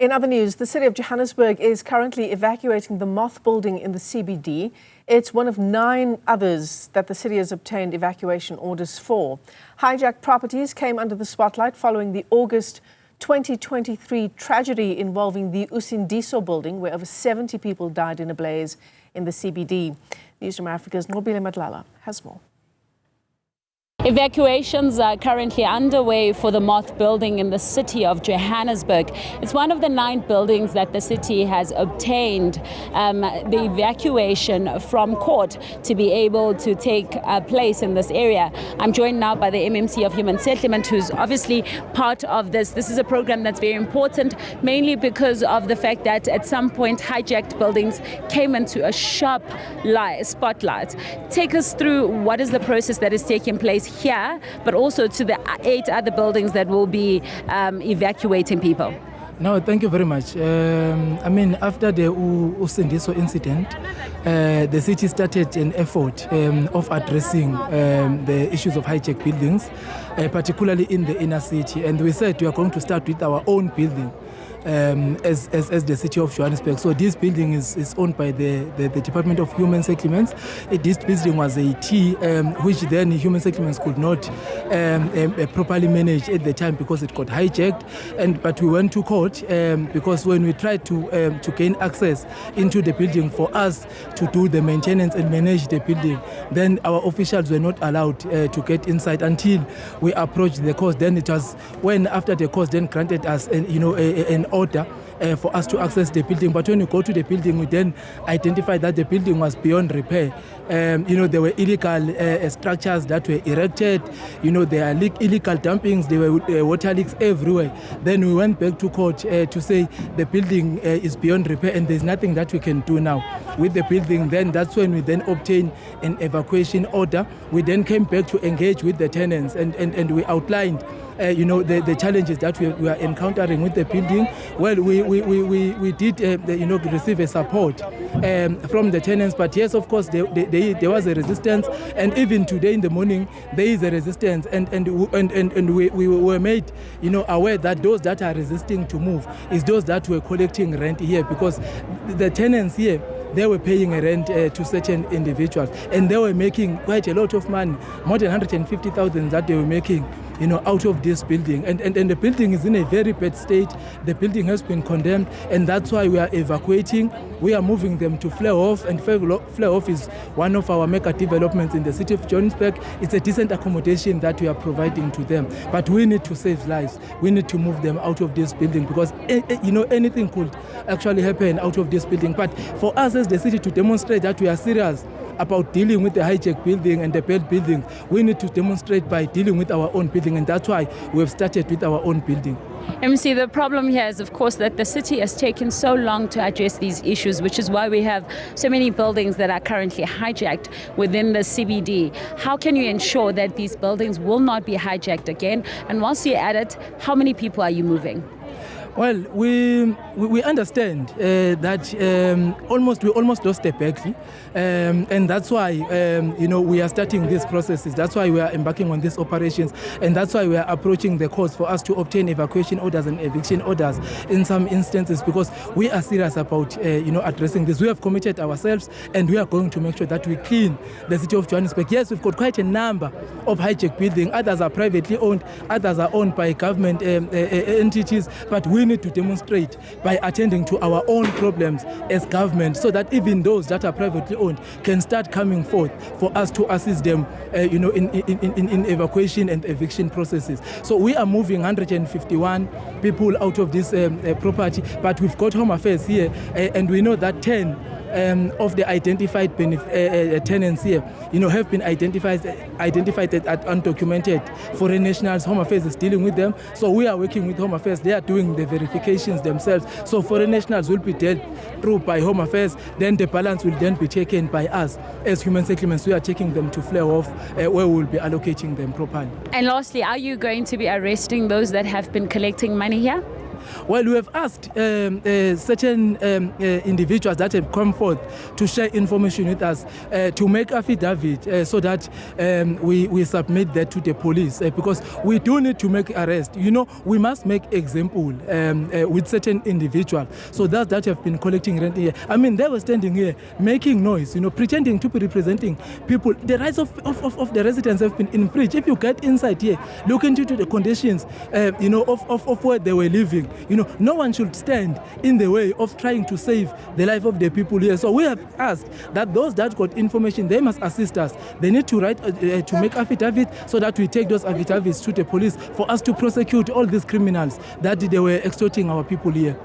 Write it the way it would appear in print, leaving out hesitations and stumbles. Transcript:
In other news, the City of Johannesburg is currently evacuating the Moth building in the CBD. It's one of 9 others that the city has obtained evacuation orders for. Hijacked properties came under the spotlight following the August 2023 tragedy involving the Nqobile building, where over 70 people died in a blaze in the CBD. Newzroom Afrika's Nqobile Madlala has more. Evacuations are currently underway for the Moth building in the City of Johannesburg. It's one of the 9 buildings that the city has obtained the evacuation from court to be able to take place in this area. I'm joined now by the MMC of Human Settlement, who's obviously part of this. This is a program that's very important, mainly because of the fact that at some point hijacked buildings came into a sharp spotlight. Take us through what is the process that is taking place here, but also to the 8 other buildings that will be evacuating people. No, thank you very much. After the Usindiso incident, the city started an effort of addressing the issues of hijacked buildings, particularly in the inner city. And we said we are going to start with our own building. As the City of Johannesburg. So this building is owned by the Department of Human Settlements. This building was a T, which then Human Settlements could not properly manage at the time because it got hijacked. But we went to court because when we tried to gain access into the building for us to do the maintenance and manage the building, then our officials were not allowed to get inside until we approached the court. Then it was when after the court then granted us an order for us to access the building. But when we go to the building, we then identify that the building was beyond repair. There were illegal structures that were erected. There are illegal dumpings. There were water leaks everywhere. Then we went back to court to say the building is beyond repair and there's nothing that we can do now with the building. Then that's when we then obtained an evacuation order. We then came back to engage with the tenants and we outlined the challenges that we are encountering with the building. Well, we did receive a support from the tenants, but yes, of course, there was a resistance, and even today in the morning there is a resistance, and we were made aware that those that are resisting to move is those that were collecting rent here, because the tenants here, they were paying a rent to certain individuals, and they were making quite a lot of money, more than 150,000 that they were making out of this building. And the building is in a very bad state. The building has been condemned, and that's why we are evacuating. We are moving them to Flare Off, and Flare Off is one of our mega developments in the City of Johannesburg. It's a decent accommodation that we are providing to them. But we need to save lives. We need to move them out of this building because anything could actually happen out of this building. But for us as the city to demonstrate that we are serious about dealing with the hijacked building and the bad buildings, we need to demonstrate by dealing with our own building, and that's why we have started with our own building. MC, the problem here is, of course, that the city has taken so long to address these issues, which is why we have so many buildings that are currently hijacked within the CBD. How can you ensure that these buildings will not be hijacked again? And once you're at it, how many people are you moving? Well, we understand that we almost lost the battle, and that's why we are starting these processes. That's why we are embarking on these operations, and that's why we are approaching the courts for us to obtain evacuation orders and eviction orders in some instances, because we are serious about addressing this. We have committed ourselves, and we are going to make sure that we clean the City of Johannesburg. Yes, we've got quite a number of hijacked buildings. Others are privately owned, others are owned by government entities, but we need to demonstrate by attending to our own problems as government, so that even those that are privately owned can start coming forth for us to assist them in evacuation and eviction processes. So we are moving 151 people out of this property, but we've got Home Affairs here, and we know that 10 of the identified tenants here, have been identified as undocumented foreign nationals. Home Affairs is dealing with them, so we are working with Home Affairs. They are doing the verifications themselves. So foreign nationals will be dealt through by Home Affairs. Then the balance will then be taken by us as Human Settlements. We are taking them to Flare Off, where we will be allocating them properly. And lastly, are you going to be arresting those that have been collecting money here? Well, we have asked certain individuals that have come forth to share information with us to make affidavit so that we submit that to the police because we do need to make arrest. You know, we must make example with certain individuals. So that have been collecting rent here. I mean, they were standing here making noise, you know, pretending to be representing people. The rights of the residents have been infringed. If you get inside here, look into the conditions, you know, of where they were living. You know, no one should stand in the way of trying to save the life of the people here. So we have asked that those that got information, they must assist us. They need to write to make affidavits so that we take those affidavits to the police for us to prosecute all these criminals that they were extorting our people here.